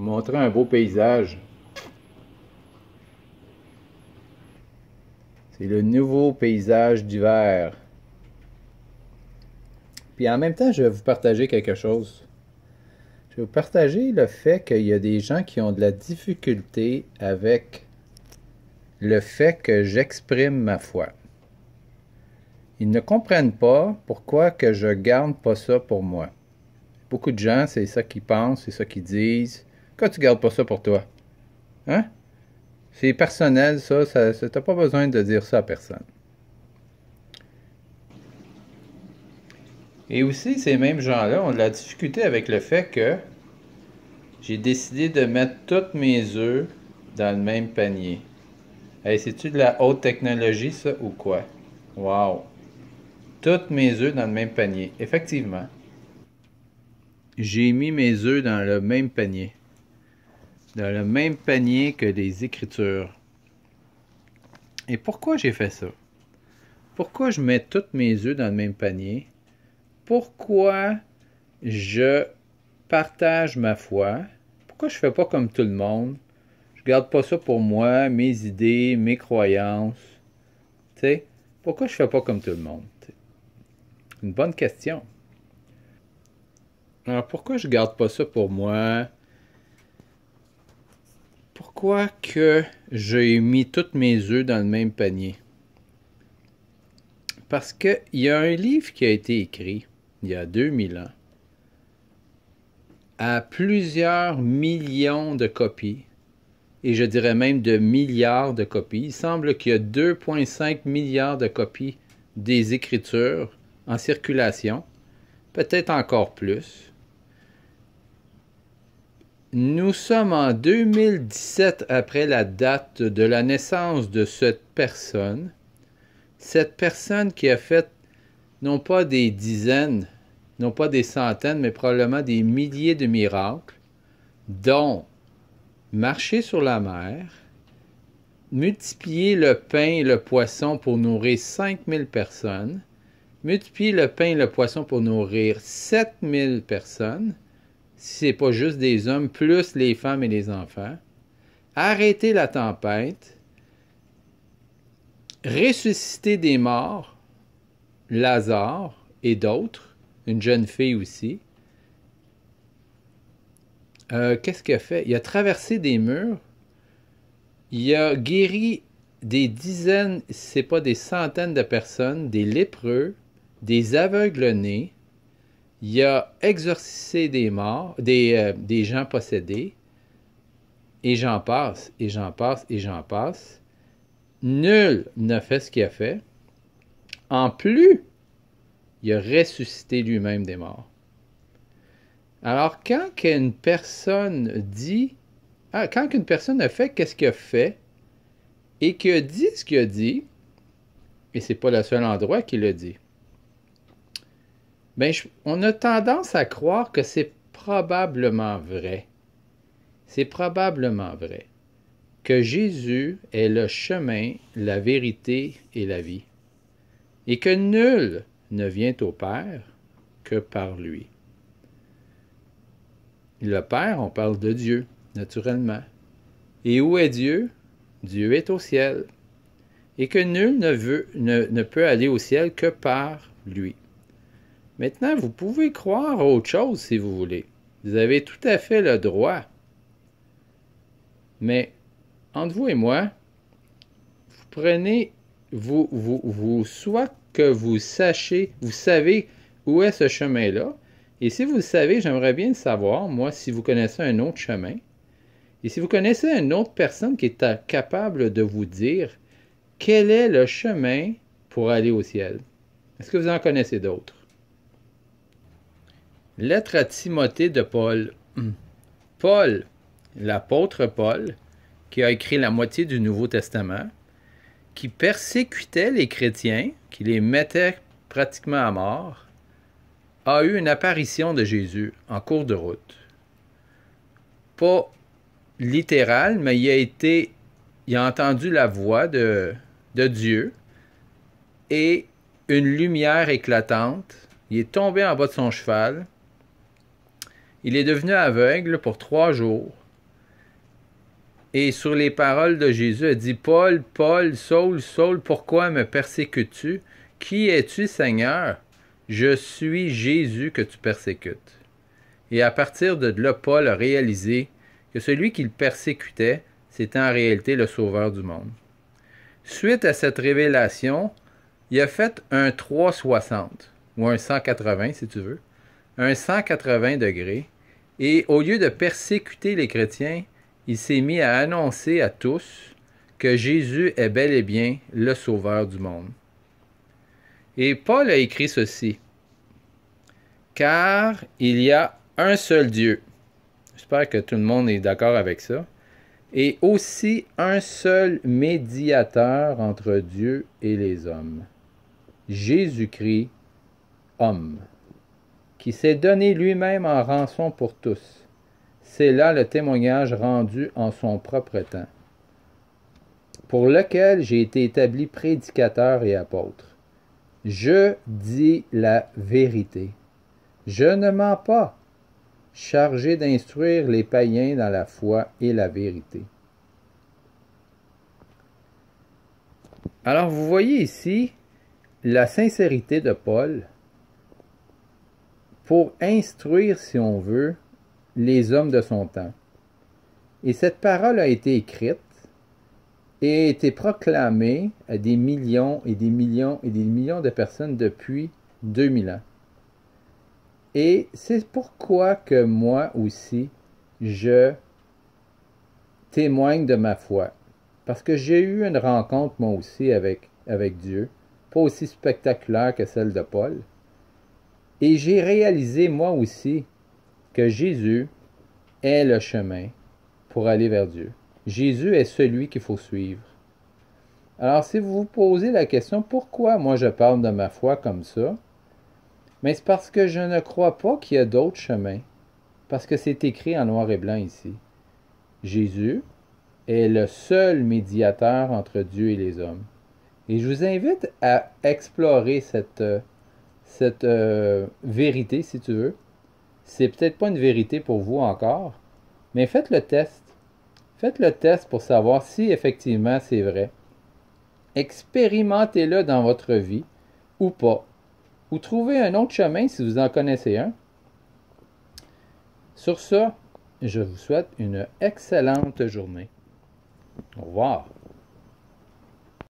vous montrer un beau paysage. C'est le nouveau paysage d'hiver. Puis en même temps, je vais vous partager quelque chose. Je vais vous partager le fait qu'il y a des gens qui ont de la difficulté avec le fait que j'exprime ma foi. Ils ne comprennent pas pourquoi que je garde pas ça pour moi. Beaucoup de gens, c'est ça qu'ils pensent, c'est ça qu'ils disent. Pourquoi tu gardes pas ça pour toi? Hein? C'est personnel, ça t'as pas besoin de dire ça à personne. Et aussi, ces mêmes gens-là ont de la difficulté avec le fait que j'ai décidé de mettre tous mes œufs dans le même panier. Hey, c'est-tu de la haute technologie, ça, ou quoi? Wow! Tous mes œufs dans le même panier. Effectivement. J'ai mis mes œufs dans le même panier. Dans le même panier que les Écritures. Et pourquoi j'ai fait ça? Pourquoi je mets tous mes œufs dans le même panier? Pourquoi je partage ma foi? Pourquoi je fais pas comme tout le monde? Je garde pas ça pour moi, mes idées, mes croyances. Tu sais, pourquoi je fais pas comme tout le monde? T'sais? Une bonne question. Alors pourquoi je garde pas ça pour moi? Pourquoi que j'ai mis tous mes œufs dans le même panier? Parce qu'il y a un livre qui a été écrit il y a 2000 ans à plusieurs millions de copies, et je dirais même de milliards de copies. Il semble qu'il y a 2,5 milliards de copies des Écritures en circulation, peut-être encore plus. Nous sommes en 2017 après la date de la naissance de cette personne qui a fait non pas des dizaines, non pas des centaines, mais probablement des milliers de miracles, dont marcher sur la mer, multiplier le pain et le poisson pour nourrir 5000 personnes, multiplier le pain et le poisson pour nourrir 7000 personnes, si ce n'est pas juste des hommes, plus les femmes et les enfants, arrêter la tempête, ressusciter des morts, Lazare et d'autres, une jeune fille aussi. Qu'est-ce qu'il a fait? Il a traversé des murs, il a guéri des dizaines, si ce n'est pas des centaines de personnes, des lépreux, des aveugles-nés, il a exorcisé des morts, des gens possédés, et j'en passe, et j'en passe, et j'en passe. Nul n'a fait ce qu'il a fait. En plus, il a ressuscité lui-même des morts. Alors, quand une personne dit, quand une personne a fait qu'est-ce qu'il a fait, et qu'il a dit ce qu'il a dit, et c'est pas le seul endroit qu'il a dit, ben, on a tendance à croire que c'est probablement vrai. C'est probablement vrai que Jésus est le chemin, la vérité et la vie, et que nul ne vient au Père que par lui. Le Père, on parle de Dieu, naturellement. Et où est Dieu? Dieu est au ciel. Et que nul ne peut aller au ciel que par lui. Maintenant, vous pouvez croire à autre chose si vous voulez. Vous avez tout à fait le droit. Mais, entre vous et moi, vous prenez, soit que vous savez où est ce chemin-là, et si vous le savez, j'aimerais bien le savoir, moi, si vous connaissez un autre chemin, et si vous connaissez une autre personne qui est capable de vous dire quel est le chemin pour aller au ciel. Est-ce que vous en connaissez d'autres? Lettre à Timothée de Paul. Paul, l'apôtre Paul, qui a écrit la moitié du Nouveau Testament, qui persécutait les chrétiens, qui les mettait pratiquement à mort, a eu une apparition de Jésus en cours de route. Pas littérale, mais il a entendu la voix de Dieu et une lumière éclatante. Il est tombé en bas de son cheval. Il est devenu aveugle pour 3 jours. Et sur les paroles de Jésus, elle dit, Paul, Paul, Saul, Saul, pourquoi me persécutes-tu? Qui es-tu, Seigneur? Je suis Jésus que tu persécutes. Et à partir de là, Paul a réalisé que celui qui le persécutait, c'était en réalité le Sauveur du monde. Suite à cette révélation, il a fait un 360, ou un 180 si tu veux, un 180 degrés, et au lieu de persécuter les chrétiens, il s'est mis à annoncer à tous que Jésus est bel et bien le Sauveur du monde. Et Paul a écrit ceci, « Car il y a un seul Dieu. » J'espère que tout le monde est d'accord avec ça. Et aussi un seul médiateur entre Dieu et les hommes, Jésus-Christ, homme, qui s'est donné lui-même en rançon pour tous. C'est là le témoignage rendu en son propre temps, pour lequel j'ai été établi prédicateur et apôtre. Je dis la vérité. Je ne mens pas, chargé d'instruire les païens dans la foi et la vérité. Alors, vous voyez ici la sincérité de Paul pour instruire, si on veut, les hommes de son temps. Et cette parole a été écrite et a été proclamée à des millions et des millions et des millions de personnes depuis 2000 ans. Et c'est pourquoi que moi aussi, je témoigne de ma foi. Parce que j'ai eu une rencontre, moi aussi, avec Dieu, pas aussi spectaculaire que celle de Paul. Et j'ai réalisé, moi aussi, que Jésus est le chemin pour aller vers Dieu. Jésus est celui qu'il faut suivre. Alors, si vous vous posez la question, pourquoi moi je parle de ma foi comme ça? Mais c'est parce que je ne crois pas qu'il y a d'autres chemins. Parce que c'est écrit en noir et blanc ici. Jésus est le seul médiateur entre Dieu et les hommes. Et je vous invite à explorer cette vérité, si tu veux. C'est peut-être pas une vérité pour vous encore, mais faites le test. Faites le test pour savoir si effectivement c'est vrai. Expérimentez-le dans votre vie ou pas. Ou trouvez un autre chemin si vous en connaissez un. Sur ça, je vous souhaite une excellente journée. Au revoir.